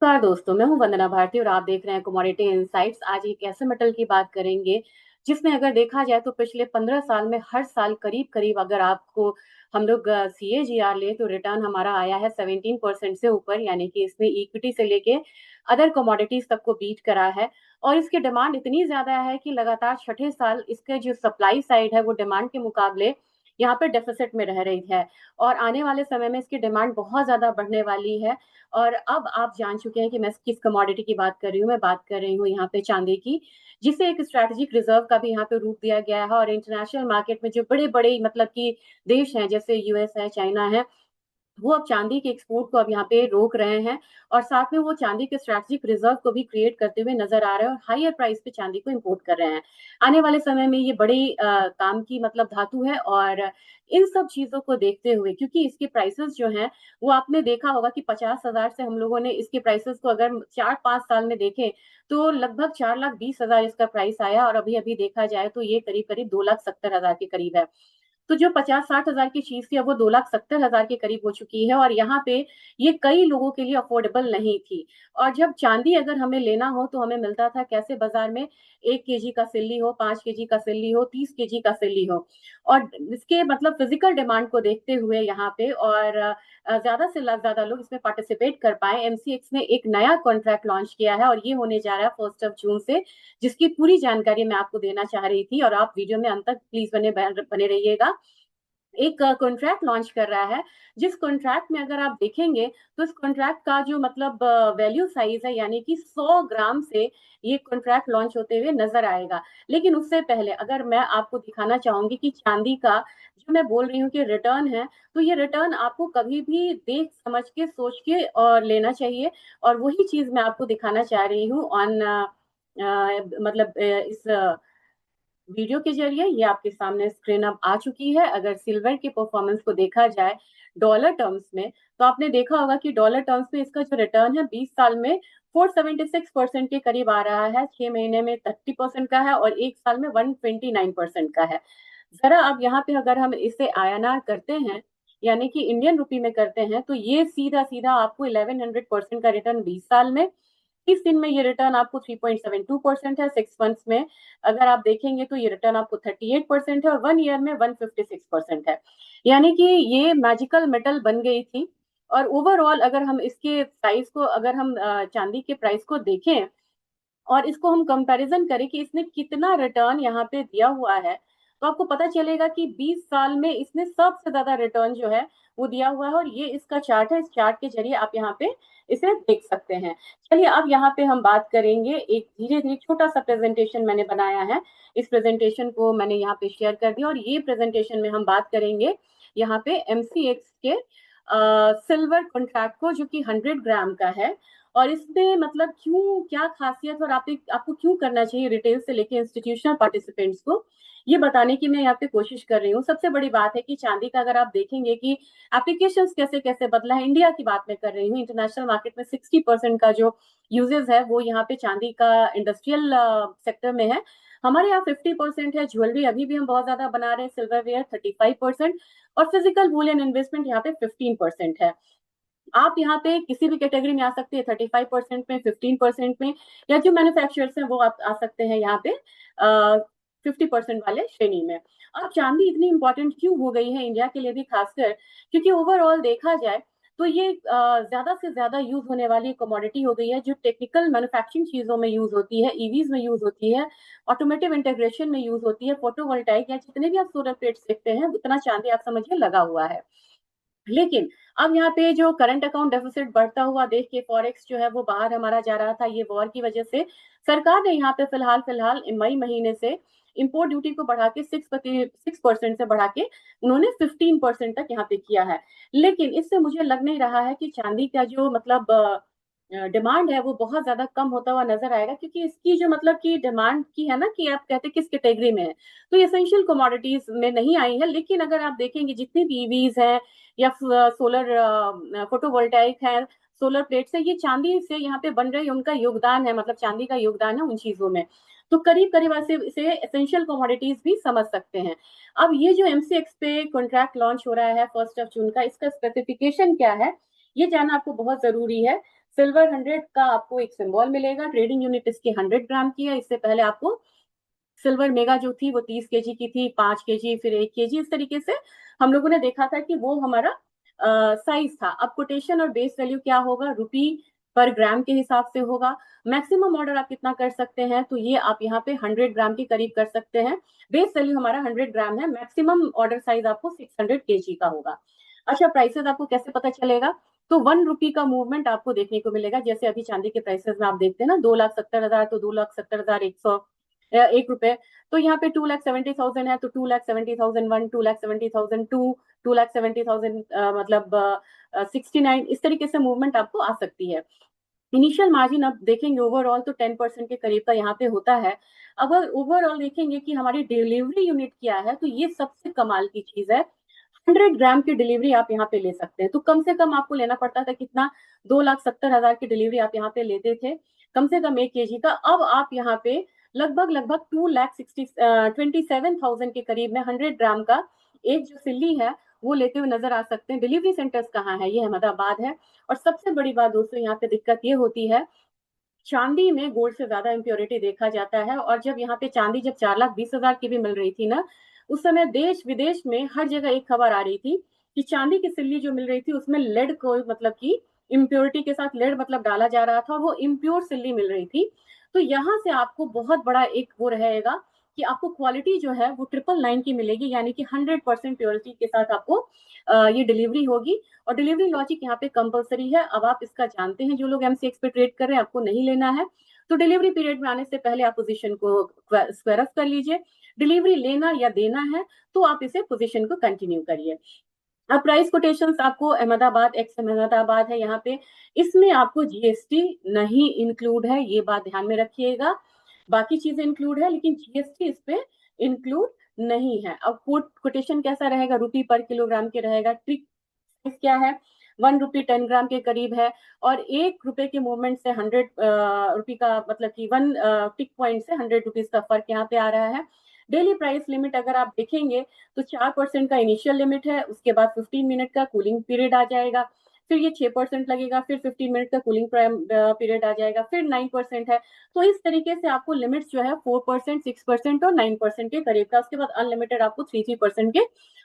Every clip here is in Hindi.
नमस्कार दोस्तों, मैं हूं वंदना भारती और आप देख रहे हैं कमोडिटी इनसाइट्स। आज एक ऐसे मेटल की बात करेंगे जिसमें अगर देखा जाए तो पिछले 15 साल में हर साल करीब करीब अगर आपको हम लोग CAGR ले तो रिटर्न हमारा आया है 17% से ऊपर, यानी कि इसमें इक्विटी से लेके अदर कमोडिटीज तक को बीट करा है। और इसकी डिमांड इतनी ज्यादा है कि लगातार छठे साल इसके जो सप्लाई साइड है वो डिमांड के मुकाबले यहाँ पे डेफिसिट में रह रही है। और आने वाले समय में इसकी डिमांड बहुत ज्यादा बढ़ने वाली है। और अब आप जान चुके हैं कि मैं किस कमोडिटी की बात कर रही हूँ। मैं बात कर रही हूँ यहाँ पे चांदी की, जिसे एक स्ट्रैटेजिक रिजर्व का भी यहाँ पे रूप दिया गया है। और इंटरनेशनल मार्केट में जो बड़े बड़े मतलब कि देश हैं, जैसे यूएस है, चाइना है, वो अब चांदी के एक्सपोर्ट को अब यहाँ पे रोक रहे हैं। और साथ में वो चांदी के स्ट्रैटेजिक रिजर्व को भी क्रिएट करते हुए नजर आ रहे हैं और हायर प्राइस पे चांदी को इंपोर्ट कर रहे हैं। आने वाले समय में ये बड़ी काम की मतलब धातु है। और इन सब चीजों को देखते हुए, क्योंकि इसके प्राइसेस जो हैं वो आपने देखा होगा कि 50,000 से हम लोगों ने इसके प्राइसेस को अगर 4-5 साल में देखें तो लगभग 4,20,000 इसका प्राइस आया। और अभी अभी देखा जाए तो ये करीब करीब 2,70,000 के करीब है। तो जो 50-60 हजार की चीज थी अब वो 2,70,000 के करीब हो चुकी है। और यहाँ पे ये कई लोगों के लिए अफोर्डेबल नहीं थी। और जब चांदी अगर हमें लेना हो तो हमें मिलता था कैसे बाजार में, 1 केजी का सिल्ली हो, 5 केजी का सिल्ली हो, 30 केजी का सिल्ली हो। और इसके मतलब फिजिकल डिमांड को देखते हुए यहाँ पे और ज्यादा से ज्यादा लोग इसमें पार्टिसिपेट कर पाए, MCX ने एक नया कॉन्ट्रैक्ट लॉन्च किया है और ये होने जा रहा है 1 जून से, जिसकी पूरी जानकारी मैं आपको देना चाह रही थी। और आप वीडियो में अंत तक प्लीज बने बने रहिएगा। एक कॉन्ट्रैक्ट लॉन्च कर रहा है, जिस कॉन्ट्रैक्ट में अगर आप देखेंगे तो इस कॉन्ट्रैक्ट का जो मतलब वैल्यू साइज है, यानी कि 100 ग्राम से ये कॉन्ट्रैक्ट लॉन्च होते हुए नजर आएगा। लेकिन उससे पहले अगर मैं आपको दिखाना चाहूंगी कि चांदी का जो मैं बोल रही हूँ कि रिटर्न है, तो ये रिटर्न आपको कभी भी देख समझ के सोच के और लेना चाहिए। और वही चीज मैं आपको दिखाना चाह रही हूँ ऑन मतलब इस वीडियो के जरिए। ये आपके सामने स्क्रीन अब आ चुकी है। अगर सिल्वर के परफॉर्मेंस को देखा जाए डॉलर टर्म्स में, तो आपने देखा होगा कि डॉलर टर्म्स में इसका जो रिटर्न है 20 साल में 476% के करीब आ रहा है, 6 महीने में 30% का है और एक साल में 129% का है। जरा अब यहाँ पे अगर हम इसे INR करते हैं, यानी कि इंडियन रुपी में करते हैं, तो ये सीधा सीधा आपको 1100% का रिटर्न 20 साल में। 30 दिन में ये रिटर्न आपको 3.72% है। 6 मंथ्स में अगर आप देखेंगे तो ये रिटर्न आपको 38% है और 1 ईयर में 156% है। यानी कि ये मैजिकल मेटल बन गई थी। और ओवरऑल अगर हम इसके प्राइस को, अगर हम चांदी के प्राइस को देखें और इसको हम कंपैरिजन करें कि इसने कितना रिटर्न यहाँ पे दिया हुआ है, तो आपको पता चलेगा कि 20 साल में इसने सबसे ज्यादा रिटर्न जो है वो दिया हुआ है। और ये इसका चार्ट है, इस चार्ट के जरिए आप यहाँ पे इसे देख सकते हैं। चलिए अब यहाँ पे हम बात करेंगे, एक धीरे धीरे छोटा सा प्रेजेंटेशन मैंने बनाया है, इस प्रेजेंटेशन को मैंने यहाँ पे शेयर कर दिया। और ये प्रेजेंटेशन में हम बात करेंगे यहाँ पे MCX के सिल्वर कॉन्ट्रैक्ट को, जो कि 100 ग्राम का है। और इसमें मतलब क्यों, क्या खासियत, और आपको क्यों करना चाहिए रिटेल से लेके इंस्टीट्यूशनल पार्टिसिपेंट्स को, ये बताने की मैं यहाँ पे कोशिश कर रही हूँ। सबसे बड़ी बात है कि चांदी का अगर आप देखेंगे कि एप्लीकेशंस कैसे कैसे बदला है, इंडिया की बात मैं कर रही हूँ, इंटरनेशनल मार्केट में 60% का जो यूजेस है वो यहाँ पे चांदी का इंडस्ट्रियल सेक्टर में है। हमारे यहाँ 50% है, ज्वेलरी अभी भी हम बहुत ज्यादा बना रहे हैं, सिल्वर वेयर 35% और फिजिकल बुलियन इन्वेस्टमेंट यहाँ पे 15% है। आप यहाँ पे किसी भी कैटेगरी में आ सकते हैं, 35% में, 15% में, या जो मैन्युफैक्चरर्स हैं वो आप आ सकते हैं यहाँ पे 50% वाले श्रेणी में। अब चांदी इतनी इंपॉर्टेंट क्यों हो गई है इंडिया के लिए भी खासकर, क्योंकि ओवरऑल देखा जाए तो ये ज्यादा से ज्यादा यूज होने वाली कमोडिटी हो गई है, जो टेक्निकल मैन्युफैक्चरिंग चीजों में यूज होती है, ईवीज में यूज होती है, ऑटोमेटिव इंटीग्रेशन में यूज होती है, फोटोवोल्टाइक या जितने भी आप सोलर प्लेट्स देखते हैं उतना चांदी आप समझिए लगा हुआ है। लेकिन अब यहाँ पे जो करंट अकाउंट डेफिसिट बढ़ता हुआ देख के फॉरेक्स जो है वो बाहर हमारा जा रहा था, ये वॉर की वजह से सरकार ने यहाँ पे फिलहाल फिलहाल मई महीने से इंपोर्ट ड्यूटी को बढ़ा के 6% से बढ़ा के उन्होंने 15% तक यहाँ पे किया है। लेकिन इससे मुझे लग नहीं रहा है कि चांदी का जो मतलब डिमांड है वो बहुत ज्यादा कम होता हुआ नजर आएगा, क्योंकि इसकी जो मतलब कि डिमांड की है ना, कि आप कहते हैं किस कैटेगरी में है, तो ये एसेंशियल कमोडिटीज में नहीं आई है। लेकिन अगर आप देखेंगे जितने भी ईवीज हैं या सोलर फोटोवोल्टाइक है, सोलर प्लेट्स है, ये चांदी से यहाँ पे बन रही, उनका योगदान है, मतलब चांदी का योगदान है उन चीजों में। तो करीब करीब ऐसे इसे एसेंशियल कमोडिटीज भी समझ सकते हैं। अब ये जो MCX पे कॉन्ट्रैक्ट लॉन्च हो रहा है 1 जून का, इसका स्पेसिफिकेशन क्या है ये जानना आपको बहुत जरूरी है। सिल्वर 100 का आपको एक सिंबल मिलेगा, ट्रेडिंग यूनिट इसकी 100 ग्राम की है। इससे पहले आपको सिल्वर मेगा जो थी वो 30 kg की थी, 5 kg, फिर 1 kg, इस तरीके से हम लोगों ने देखा था कि वो हमारा साइज था। अब कोटेशन और बेस वैल्यू क्या होगा, रुपी पर ग्राम के हिसाब से होगा। मैक्सिमम ऑर्डर आप कितना कर सकते हैं, तो ये आप यहाँ पे 100 ग्राम के करीब कर सकते हैं। बेस वैल्यू हमारा 100 ग्राम है, मैक्सिमम ऑर्डर साइज आपको 600 kg का होगा। अच्छा, प्राइसेस आपको कैसे पता चलेगा, तो 1 रुपी का मूवमेंट आपको देखने को मिलेगा। जैसे अभी चांदी के प्राइसेस में आप देखते हैं ना, 2,70,000, तो 2,70,101 रुपए। तो यहाँ पे 2,70,000 है, तो 2,70,001, 2,70,002, 2,70,000 मतलब 69, इस तरीके से मूवमेंट आपको आ सकती है। इनिशियल मार्जिन अब देखेंगे ओवरऑल तो 10% के करीब का यहाँ पे होता है। अगर ओवरऑल देखेंगे कि हमारी डिलीवरी यूनिट क्या है, तो ये सबसे कमाल की चीज है। 100 ग्राम की डिलीवरी आप यहाँ पे ले सकते हैं। तो कम से कम आपको लेना पड़ता था कितना, 2,70,000 की डिलीवरी आप यहाँ पे लेते थे, कम से कम 1 kg का। अब आप यहाँ पे लगभग लगभग 2,27,000 के करीब में 100 ग्राम का एक जो सिल्ली है वो लेते हुए नजर आ सकते हैं। डिलीवरी सेंटर्स कहाँ है, ये अहमदाबाद है। और सबसे बड़ी बात दोस्तों यहाँ पे दिक्कत ये होती है, चांदी में गोल्ड से ज्यादा इम्प्योरिटी देखा जाता है। और जब यहाँ पे चांदी जब 4,20,000 की भी मिल रही थी ना, उस समय देश विदेश में हर जगह एक खबर आ रही थी कि चांदी की सिल्ली जो मिल रही थी उसमें लेड को मतलब की इम्प्योरिटी के साथ लेड मतलब डाला जा रहा था, और वो इम्प्योर सिल्ली मिल रही थी। तो यहाँ से आपको बहुत बड़ा एक वो रहेगा कि आपको क्वालिटी जो है वो 999 की मिलेगी, यानी कि 100% प्योरिटी के साथ आपको ये डिलीवरी होगी। और डिलीवरी लॉजिक यहाँ पे कंपलसरी है। अब आप इसका जानते हैं, जो लोग एमसीएक्स पे ट्रेड कर रहे हैं, आपको नहीं लेना है तो डिलीवरी पीरियड में आने से पहले आप पोजीशन को स्क्वायर ऑफ कर लीजिए। डिलीवरी लेना या देना है तो आप इसे पोजीशन को कंटिन्यू करिए। अब प्राइस कोटेशन आपको अहमदाबाद एक्स अहमदाबाद है यहाँ पे, इसमें आपको जीएसटी नहीं इंक्लूड है, ये बात ध्यान में रखिएगा। बाकी चीजें इंक्लूड है लेकिन जीएसटी इस पे इंक्लूड नहीं है। अब कोटेशन कैसा रहेगा, रुपी पर किलोग्राम के रहेगा। ट्रिक क्या है, 1 रुपी 10 ग्राम के करीब है। और 1 रुपए के मूवमेंट से 100 रुपी का मतलब कि 1 टिक पॉइंट से 100 रुपीज का फर्क यहाँ पे आ रहा है। डेली प्राइस लिमिट अगर आप देखेंगे तो 4% का इनिशियल लिमिट है, उसके बाद 15 मिनट का कूलिंग पीरियड आ जाएगा, फिर ये 6% लगेगा, फिर 15 मिनट का कूलिंग पीरियड आ जाएगा, फिर 9% है। तो इस तरीके से आपको लिमिट्स जो है 4%, 6% और 9% के करीब का, उसके बाद अनलिमिटेड आपको 3% के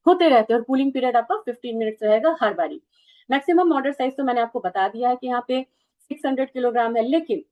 होते रहते हैं। और कूलिंग पीरियड आपका 15 मिनट्स रहेगा हर बारी। मैक्सिमम ऑर्डर साइज तो मैंने आपको बता दिया है कि यहाँ पे 600 किलोग्राम है। लेकिन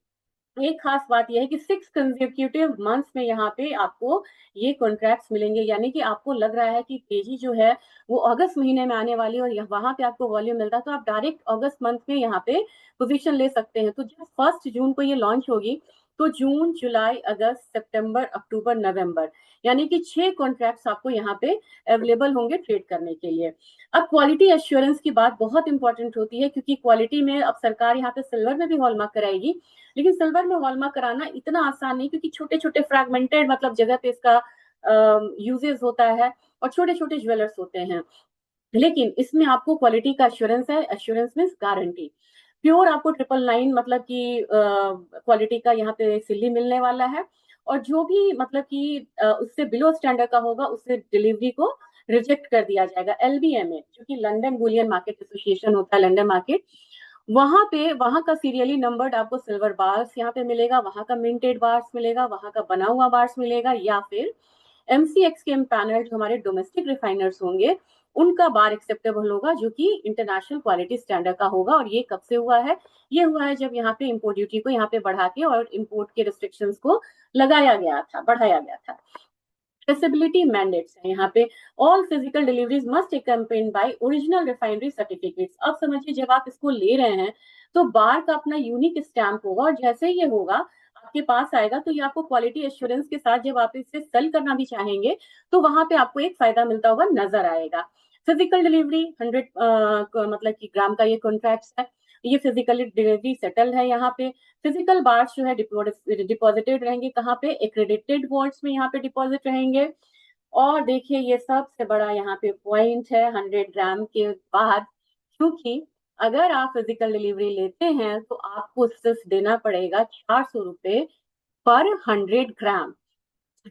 एक खास बात यह है कि 6 कंसेक्यूटिव मंथ्स में यहाँ पे आपको ये कॉन्ट्रैक्ट्स मिलेंगे, यानी कि आपको लग रहा है कि तेजी जो है वो अगस्त महीने में आने वाली है और वहां पे आपको वॉल्यूम मिलता है, तो आप डायरेक्ट अगस्त मंथ में यहाँ पे पोजीशन ले सकते हैं। तो जब 1 जून को ये लॉन्च होगी तो जून, जुलाई, अगस्त, सितंबर, अक्टूबर, नवंबर, यानी कि 6 कॉन्ट्रैक्ट्स आपको यहाँ पे अवेलेबल होंगे ट्रेड करने के लिए। अब क्वालिटी एश्योरेंस की बात बहुत इंपॉर्टेंट होती है, क्योंकि क्वालिटी में अब सरकार यहाँ पे सिल्वर में भी हॉलमार्क कराएगी। लेकिन सिल्वर में हॉलमार्क कराना इतना आसान नहीं, क्योंकि छोटे छोटे फ्रैगमेंटेड मतलब जगह पे इसका यूजेस होता है और छोटे छोटे ज्वेलर्स होते हैं। लेकिन इसमें आपको क्वालिटी का एश्योरेंस है, एश्योरेंस मीन्स गारंटी। प्योर आपको 999 मतलब कि क्वालिटी का यहाँ पे सिल्ली मिलने वाला है। और जो भी मतलब कि उससे बिलो स्टैंडर्ड का होगा उससे डिलीवरी को रिजेक्ट कर दिया जाएगा। एलबीएमए जो कि लंदन बुलियन मार्केट एसोसिएशन होता है, लंदन मार्केट, वहां पे वहां का सीरियली नंबर्ड आपको सिल्वर बार्स यहाँ पे मिलेगा, वहां का मिंटेड बार्स मिलेगा, वहां का बना हुआ बार्स मिलेगा, या फिर एमसीएक्स के पैनल जो हमारे डोमेस्टिक रिफाइनर्स होंगे उनका बार एक्सेप्टेबल होगा, जो कि इंटरनेशनल क्वालिटी स्टैंडर्ड का होगा। और ये कब से हुआ है, ये हुआ है जब यहाँ पे इम्पोर्ट ड्यूटी को यहाँ पे बढ़ा के और इम्पोर्ट के रिस्ट्रिक्शंस को लगाया गया था, बढ़ाया गया था। ट्रेसेबिलिटी मैंडेट्स है यहाँ पे। All physical deliveries must accompanied by original refinery certificates. अब समझिए जब आप इसको ले रहे हैं तो बार का अपना यूनिक स्टैंप होगा, और जैसे ही ये होगा आपके पास आएगा तो ये आपको क्वालिटी एश्योरेंस के साथ जब आप इसे सेल करना भी चाहेंगे तो वहां पे आपको एक फायदा मिलता हुआ नजर आएगा। फिजिकल डिलीवरी 100 मतलब कि ग्राम का ये कॉन्ट्रैक्ट है, ये फिजिकली डिलीवरी सेटल है यहाँ पे। फिजिकल बार्स जो है डिपॉजिटेड रहेंगे कहाँ पे, एक्रेडिटेड वॉल्ट्स में यहाँ पे डिपॉजिट रहेंगे। और देखिए ये सबसे बड़ा यहाँ पे पॉइंट है 100 ग्राम के बाद, क्योंकि अगर आप फिजिकल डिलीवरी लेते हैं तो आपको सिर्फ देना पड़ेगा 400 रुपए पर 100 ग्राम।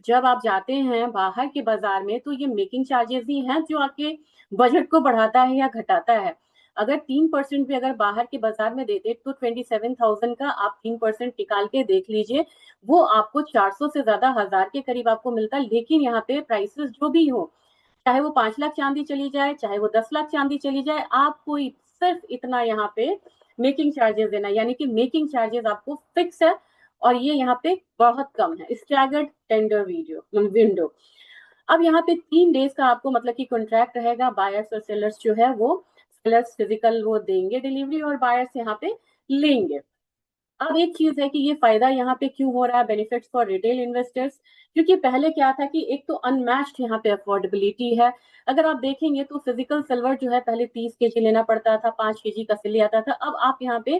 जब आप जाते हैं बाहर के बाजार में तो ये मेकिंग चार्जेस ही हैं जो आपके बजट को बढ़ाता है या घटाता है। अगर 3% भी अगर बाहर के बाजार में देते तो 27,000 का आप 3% निकाल के देख लीजिए, वो आपको 400 से ज्यादा 1000 के करीब आपको मिलता है। लेकिन यहाँ पे प्राइसेस जो भी हो, चाहे वो 5 लाख चांदी चली जाए, चाहे वो 10 लाख चांदी चली जाए, आपको सिर्फ इतना यहाँ पे मेकिंग चार्जेस देना, यानी कि मेकिंग चार्जेस आपको फिक्स है और ये यहाँ पे बहुत कम है। Staggered tender window. अब यहाँ पे 3 डेज का आपको मतलब कि कॉन्ट्रैक्ट रहेगा। बायर्स और सेलर्स जो है वो, सेलर्स फिजिकल वो देंगे डिलीवरी और बायर्स यहाँ पे लेंगे। अब एक चीज है कि ये फायदा यहाँ पे क्यों हो रहा है, बेनिफिट्स फॉर रिटेल इन्वेस्टर्स, क्योंकि पहले क्या था कि एक तो अनमैच्ड यहाँ पे अफोर्डेबिलिटी है। अगर आप देखेंगे तो फिजिकल सिल्वर जो है पहले 30 kg लेना पड़ता था, 5 kg का सिले आता था। अब आप यहाँ पे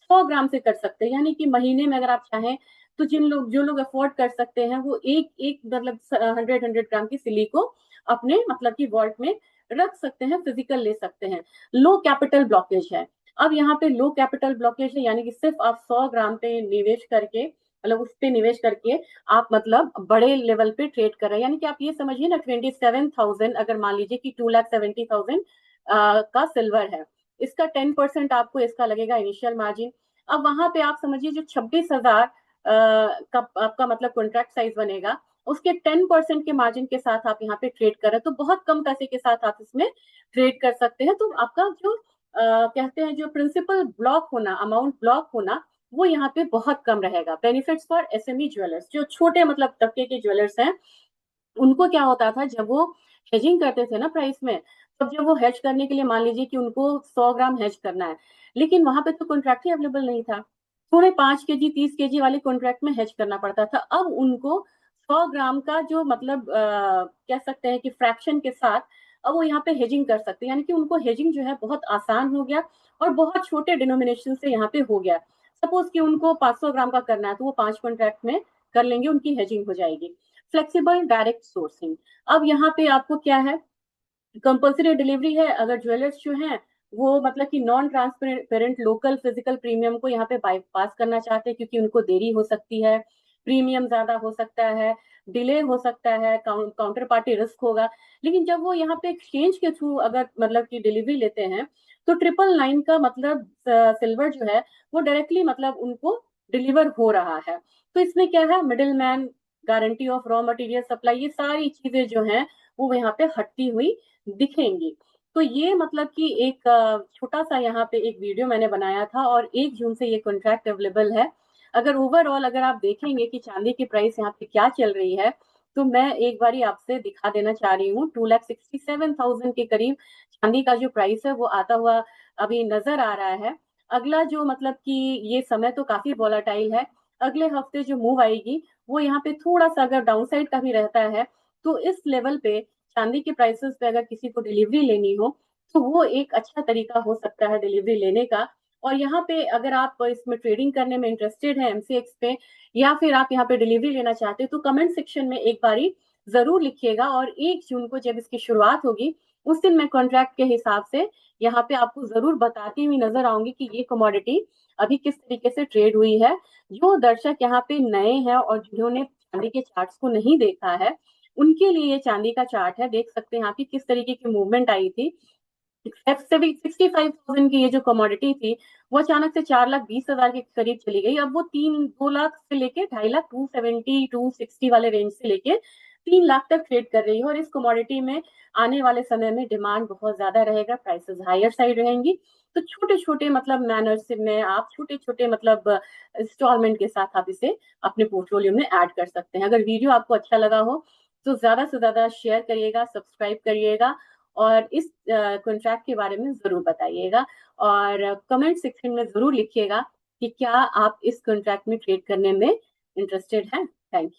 100 ग्राम से कर सकते हैं, यानी कि महीने में अगर आप चाहें तो जो लोग अफोर्ड कर सकते हैं वो एक एक मतलब 100 की सिली को अपने मतलब की वॉल्ट में रख सकते हैं, फिजिकल ले सकते हैं। लो कैपिटल ब्लॉकेज है। अब यहाँ पे लो कैपिटल ब्लॉकेज है, यानी कि सिर्फ आप 100 ग्राम पे निवेश करके, मतलब उस पे निवेश करके आप मतलब बड़े लेवल पे ट्रेड कर रहे हैं। यानी कि आप ये समझिए ना, 27,000 अगर मान लीजिए कि 2,70,000 का सिल्वर है, इसका 10% आपको इसका लगेगा इनिशियल मार्जिन। अब वहां पे आप समझिए जो 26,000 का आपका मतलब कॉन्ट्रैक्ट साइज बनेगा, उसके 10% के मार्जिन के साथ आप यहाँ पे ट्रेड कर रहे हैं, तो बहुत कम पैसे के साथ आप इसमें ट्रेड कर सकते हैं। तो आपका जो कहते हैं जो प्रिंसिपल ब्लॉक होना, अमाउंट ब्लॉक होना, वो यहाँ पे बहुत कम रहेगा। बेनिफिट्स फॉर एसएमई ज्वेलर्स, जो छोटे मतलब तबके के ज्वेलर्स हैं, उनको क्या होता था जब वो हेजिंग करते थे ना प्राइस में, तब जब वो हेज करने के लिए मान लीजिए कि उनको 100 ग्राम हेज करना है, लेकिन वहां पे तो कॉन्ट्रैक्ट ही अवेलेबल नहीं था, थोड़े 5 kg 30 kg वाले कॉन्ट्रैक्ट में हेज करना पड़ता था। अब उनको 100 ग्राम का जो मतलब कह सकते हैं कि फ्रैक्शन के साथ अब वो यहाँ पे हेजिंग कर सकते हैं, यानी कि उनको हेजिंग जो है बहुत आसान हो गया और बहुत छोटे डिनोमिनेशन से यहाँ पे हो गया। सपोज कि उनको 500 ग्राम का करना है तो वो 5 कॉन्ट्रैक्ट में कर लेंगे, उनकी हेजिंग हो जाएगी। फ्लेक्सिबल डायरेक्ट सोर्सिंग, अब यहाँ पे आपको क्या है, कंपल्सरी डिलीवरी है। अगर ज्वेलर्स जो हैं वो मतलब कि non transparent local physical premium को यहाँ पे बाईपास करना चाहते हैं, क्योंकि उनको देरी हो सकती है, प्रीमियम ज्यादा हो सकता है, डिले हो सकता है, काउंटर पार्टी रिस्क होगा। लेकिन जब वो यहाँ पे एक्सचेंज के थ्रू अगर मतलब की डिलीवरी लेते हैं, तो 999 का मतलब सिल्वर जो है वो डायरेक्टली मतलब उनको डिलीवर हो रहा है। तो इसमें क्या है, middle man, guarantee of raw material supply, ये सारी चीजें जो हैं वो यहाँ पे हटती हुई दिखेंगी। तो ये मतलब कि एक छोटा सा यहाँ पे एक वीडियो मैंने बनाया था और 1 जून से ये कॉन्ट्रैक्ट अवेलेबल है। अगर ओवरऑल अगर आप देखेंगे कि चांदी की प्राइस यहाँ पे क्या चल रही है, तो मैं एक बारी आपसे दिखा देना चाह रही हूँ। 2,67,000 के करीब चांदी का जो प्राइस है वो आता हुआ अभी नजर आ रहा है। अगला जो मतलब कि ये समय तो काफी वॉलेटाइल है, अगले हफ्ते जो मूव आएगी वो यहाँ पे थोड़ा सा अगर डाउनसाइड का भी रहता है, तो इस लेवल पे चांदी के प्राइसेस पे अगर किसी को डिलीवरी लेनी हो तो वो एक अच्छा तरीका हो सकता है डिलीवरी लेने का। और यहाँ पे अगर आप इसमें ट्रेडिंग करने में इंटरेस्टेड है एमसीएक्स पे, या फिर आप यहाँ पे डिलीवरी लेना चाहते हैं, तो कमेंट सेक्शन में एक बारी जरूर लिखिएगा। और 1 जून को जब इसकी शुरुआत होगी उस दिन मैं कॉन्ट्रैक्ट के हिसाब से यहाँ पे आपको जरूर बताती हुई नजर आऊंगी कि ये कमोडिटी अभी किस तरीके से ट्रेड हुई है। जो दर्शक यहाँ पे नए हैं और जिन्होंने चांदी के चार्ट्स को नहीं देखा है, उनके लिए ये चांदी का चार्ट है। देख सकते हैं यहाँ पे किस तरीके की मूवमेंट आई थी। 65,000 की ये जो कमोडिटी थी वो अचानक से 4,20,000 के करीब चली गई। अब वो 2 लाख से लेके 2.5 लाख, 270 260 वाले रेंज से लेके 3 लाख तक ट्रेड कर रही है। और इस कमोडिटी में आने वाले समय में डिमांड बहुत ज्यादा रहेगा, प्राइसेस हायर साइड रहेंगी। तो छोटे छोटे मतलब मैनर्स में आप छोटे छोटे मतलब इंस्टॉलमेंट के साथ आप इसे अपने पोर्टफोलियो में ऐड कर सकते हैं। अगर वीडियो आपको अच्छा लगा हो तो ज्यादा से ज्यादा शेयर करिएगा, सब्सक्राइब करिएगा और इस कॉन्ट्रैक्ट के बारे में जरूर बताइएगा। और कमेंट सेक्शन में जरूर लिखिएगा कि क्या आप इस कॉन्ट्रैक्ट में ट्रेड करने में इंटरेस्टेड हैं। Thank you.